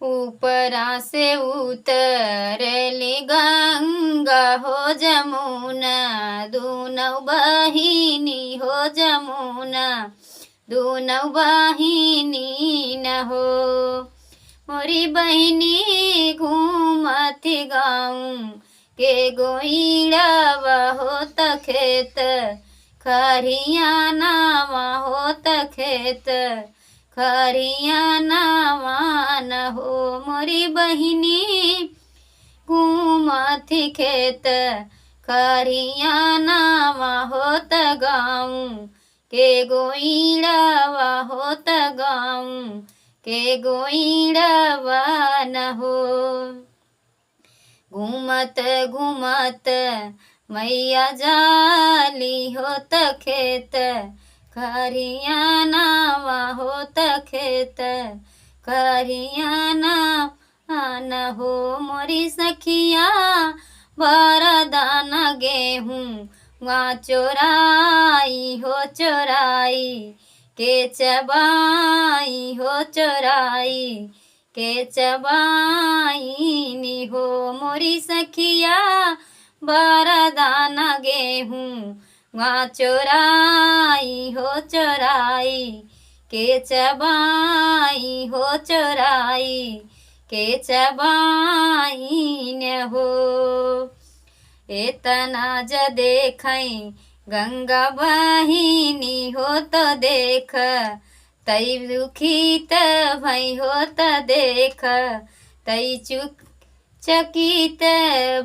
ऊपरा से उतरली गंगा हो जमुना, दूनौ बहिनी हो जमुना, दूनौ बहिनी न हो। मोरी बहिनी घूमत गाँव के गोइड़ावा होत खेत, खरियानावा होत खेत, खरियानावा न हो। मोरी बहिनी घूमत खेत, खरियानावा होत गाँव के गोइड़ावा होत गाँव के गोइड़ावा न हो। घूमत घूमत मैया जाली होत खेत, खरियानावा होत खेत, खरियानावा न हो। मोरी सखिया बरदाना गेहूँ वहाँ चोराई हो चोराई के चबाई हो चोराई के चबाई नी हो। मोरी सखिया बरदाना गेहूँ वहाँ चोराई हो चोराई के चबाई हो चोराई के चबाई न हो। एतना ज देखई गंगा बहिनी हो तो देख, तई दुखित भई हो तो देख, तई चकित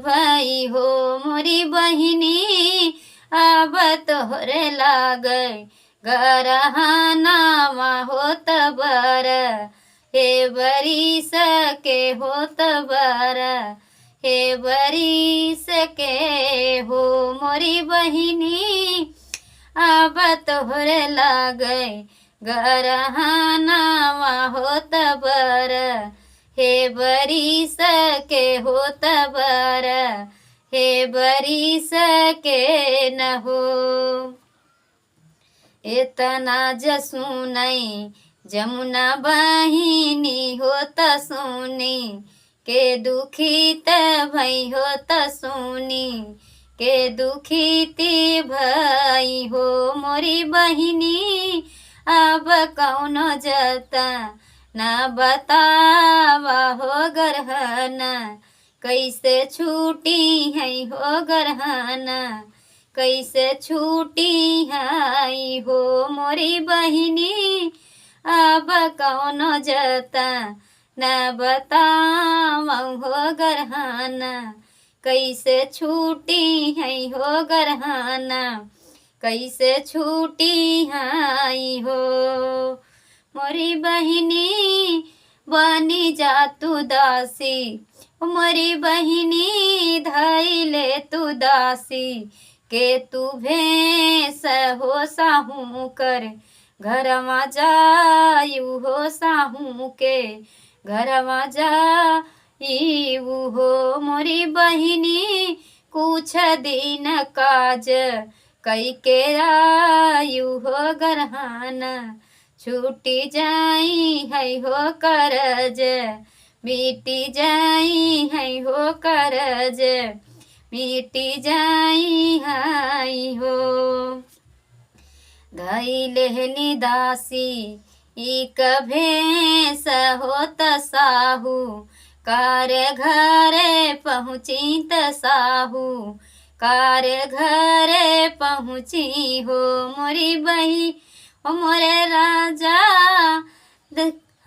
भई हो। मोरी बहिनी अब तोहरे लागै गरहनावा होत बर, हे बरिस के होत बर, हे बरिस के हो। मोरी बहिनी अब तोहरे लागै गरहनावा होत बर, हे बरिस के होत बर, हे बरिस के न हो। एतना ज सुनई जमुना बहिनी होत सुनी, के दुखित भई होत सुनी, के दुखिती भई हो। मोरी बहिनी अब कौनो जता न बतावा हो गरहना, कैसे छूटी है हो गरहना, कैसे छूटी है हो। मोरी बहिनी अब कौनो जता न बतावा हो गरहना, कैसे छूटी है हो गरहना, कैसे छूटी है हो। मोरी बहिनी बनी जा तू दासी, मोरी बहिनी धैले तू दासी, के तू भेंस हो साहू कर घरवा जायू हो साहू के घरवा जायू हो। मोरी बहिनी कुछ दिन काज कई के आयु हो गरहना, छूटी जाई है हो करज, मिटी जाई है हो करज, मिटी जाई है हो। धैले दासी एक भेंस होत साहू, कार घरे पहुँची त साहू, कार घरे पहुँची हो। मोरी बही ओ मोरे राजा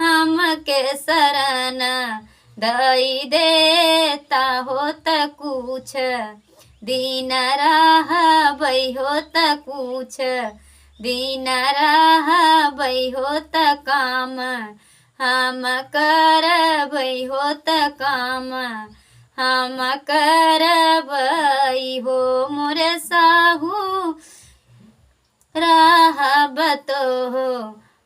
हम के शरण दई देता हो त कुछ, दिन राह बई हो त कुछ, दिन राह बई हो त काम, हम करबई हो त काम, हम करबई हो। मोरे साहू रहबतो हो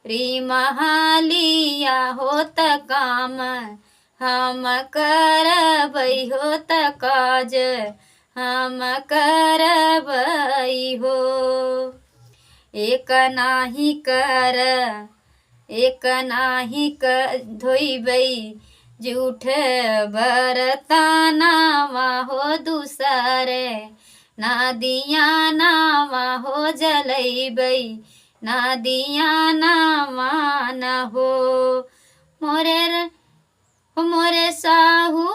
री महालिया हो त काम, हम करबई हो त काज, हम करबई हो। एक नाही कर एक नाही धोइबई झूठ बरतानावा हो दूसरे नदिया नावा हो जलैबै नदिया नावा न हो मोरे साहू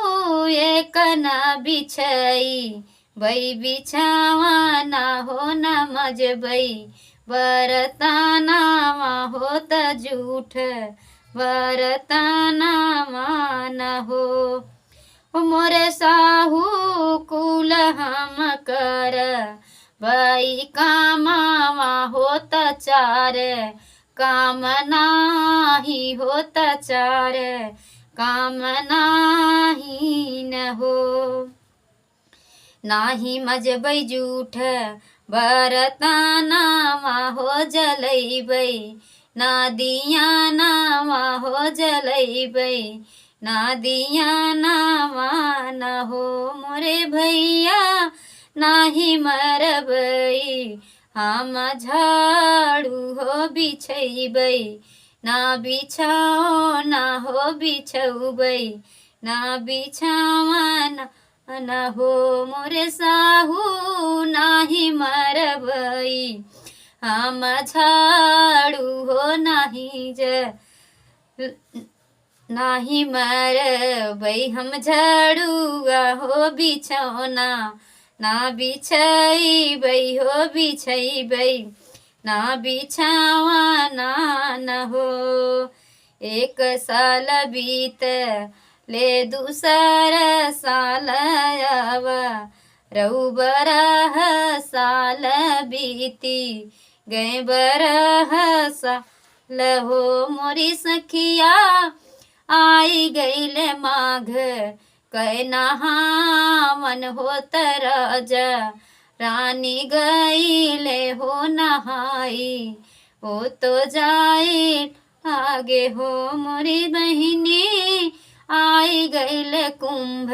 एक न बिछई बई बिछावा ना हो न मजबई बरतानावा हो त झूठ बरतानावा न हो मोरे साहू कुल हम कर बई कामावा होत चार काम नाही होत चार काम नाही न हो नाही मजबै झूठ बरतानावा हो जलैबै नदिया नावा हो जलैबै नदिया नावा न हो मोरे भैया नाही मरबै हम झाड़ू हो बिछैबै ना बिछाओ ना हो बिछौबै ना बिछावन न हो मोरे साहू नाही मरबै हम झाड़ू हो नाही मरबै हम झड़ुआ हो बिछौना ना बिछैबै हो बिछैबै ना बिछावाना न हो एक साल बीत ले दूसर साल आवा रहु बरह साल बीती गए बरह साल हो मोरी सखिया आई गईले माघ कह नहावन हो राजा रानी गईले हो नहाई हो तो जाए आगे हो मोरी बहिनी आई गईले कुंभ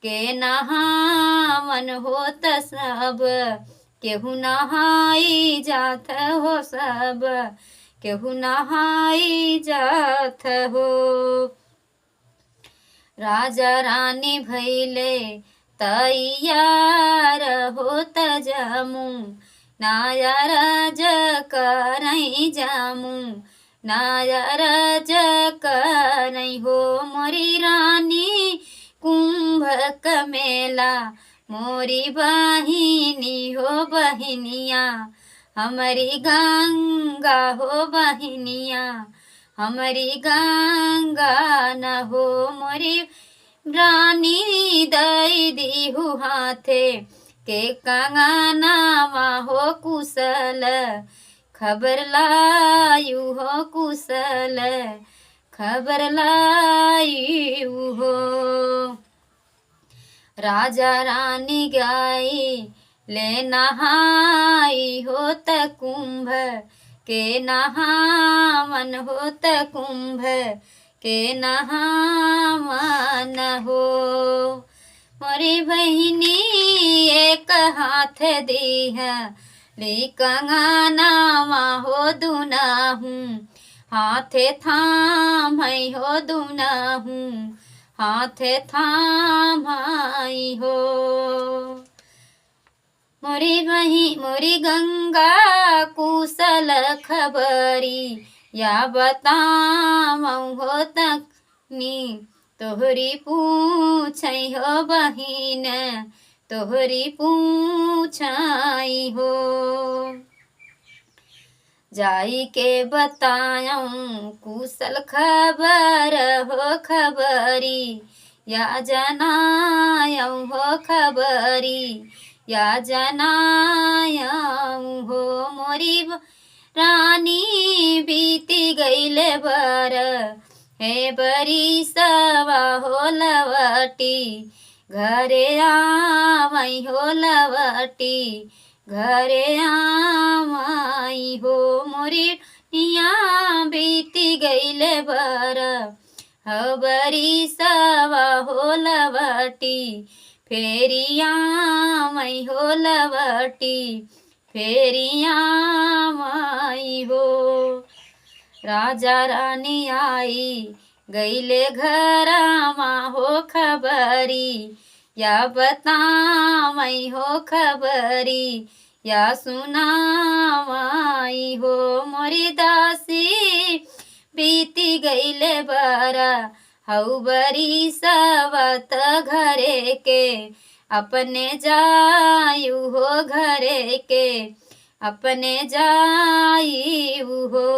के नहावन हो त सब केहू नहाई जात हो सब केहू नहाई जात हो राजा रानी भैले तैयार हो त जामू नाया राज करई जामू नाया राज करई हो मोरी रानी कुंभक मेला मोरी बहिनी हो बहिनिया हमारी गंगा हो बहिनिया हमारी गंगा न हो मोरी रानी दई दीहु हाथे के कंगनावा हो कुशल खबर लायु हो कुशल खबर लायु हो राजा रानी गाई ले नहाई हो त कुंभ के नहावन हो त कुंभ के नहावन हो मोरी बहिनी एक हाथ दीह ली कंगनावा हो दुनाहू हाथे थाम हो दुनाहू हाथे थाम हो मोरी गंगा कुशल खबरी या बताऊँ हो तकनी तोहरी पूछई हो बहिन तोहरी पूछई हो जाई के बताऊँ कुशल खबर हो खबरी या जनाऊँ हो खबरी या जनाऊँ हो मोरी रानी बीती गईले बर हे बरी सवा हो लवटी घरे आवई हो लवटी घरे आवई हो मोरी निया बीती गईले बर हबरी सवा हो लवटी फेरिया मई हो लवटी फेरिया मई हो राजा रानी आई गईले घरमा हो खबरी, या बतावई हो खबरी, या सुनावाई हो मोरी दासी। बीती गईले बरा हऊ बरी सवत घरे के, अपने जायु हो घरे के, अपने जायु हो।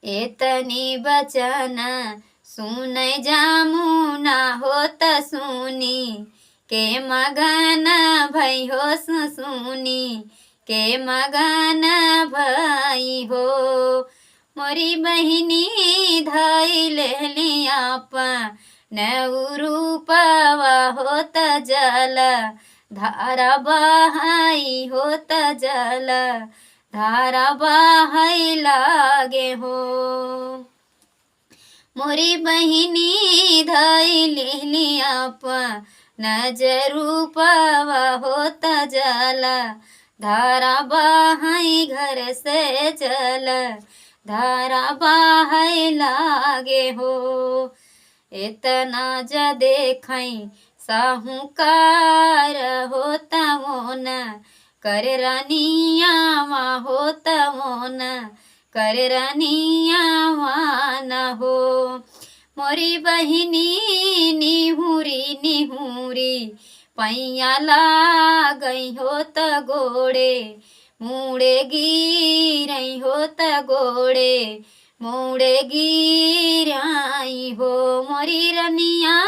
एतनी बचन सुन जामुना होत सुनी, के मगन भई हो सुनी, के मगन भई हो। मोरी बहिनी धई लेली आपन रूपवा होत जल, धारा बहाई होत जल, धारा बहाई लागे हो। मोरी बहिनी धई लेली आपन रूपवा होत जल, धारा बहाई घर से चल, धारा बहाई लागे हो। इतना ज देखई साहूकार होता मोन, कर रानिया होता मोन, कर रानिया न हो। मोरी बहिनी निहुरी निहुरी पैया लागई होत गोड़े, मुड़े गिरई होत गोड़े, मुड़े गिराई हो। मोरी रनिया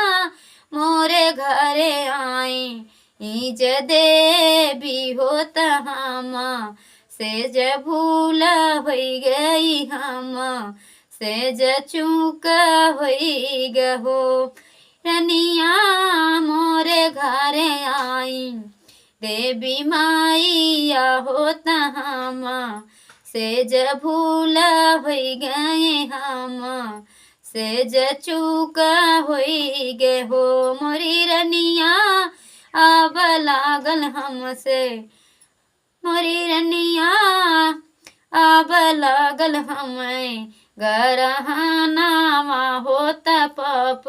मोरे घरे आई, इज देवी होत हम, सेज भूल होई गई हम, सेज चूक होई गहो। रनिया मोरे घरे आई, देवी माइया होत हम, सेज भूल होई गए हम, सेज चूक होई गे हो। मोरी रनिया अब लागल हमसे, मोरी रनिया अब लागल हमें, गरहनावा होत पाप,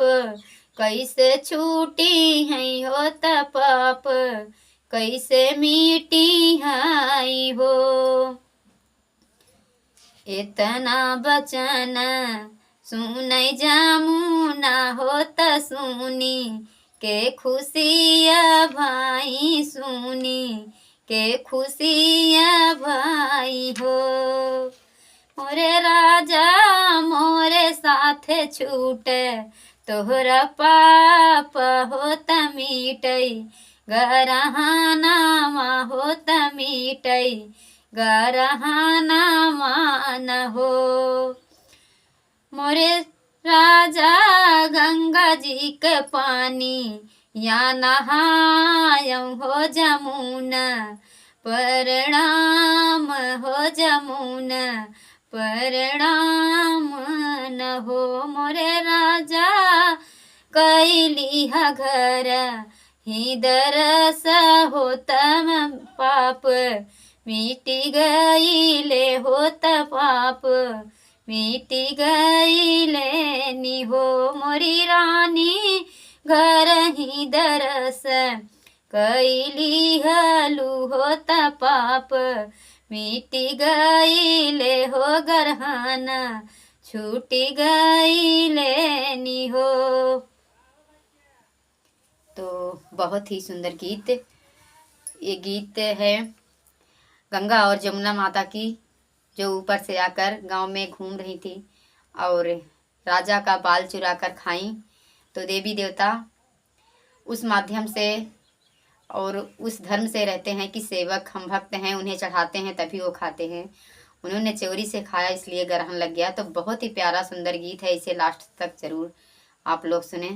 कैसे छूटी है होत पाप, कैसे मीटी है हो। इतना बचन सुनई जामुना होत सुनी, के खुशिया भाई सुनी, के खुशिया भाई हो। मोरे राजा मोरे साथे छूटे, तोहरा पाप होत मीटई, गरहनावा होत मीटई, गरहनावा न हो। मोरे राजा गंगा जी के पानी, या नहायऊ हो जमुना, प्रणाम हो जमुना, प्रणाम न हो। मोरे राजा कैली घर ही दरस होत पाप, मिटी गईले होत पाप, मिटी गईले नि हो। मोरी रानी घर ही दरस कैली हलू होत पाप, मिटी गईले हो गरहाना, छूटी गईले नि हो। तो बहुत ही सुंदर गीत, ये गीत है गंगा और जमुना माता की, जो ऊपर से आकर गांव में घूम रही थी और राजा का बाल चुरा कर खाई। तो देवी देवता उस माध्यम से और उस धर्म से रहते हैं कि सेवक हम भक्त हैं, उन्हें चढ़ाते हैं तभी वो खाते हैं। उन्होंने चोरी से खाया इसलिए ग्रहण लग गया। तो बहुत ही प्यारा सुंदर गीत है, इसे लास्ट तक जरूर आप लोग सुने।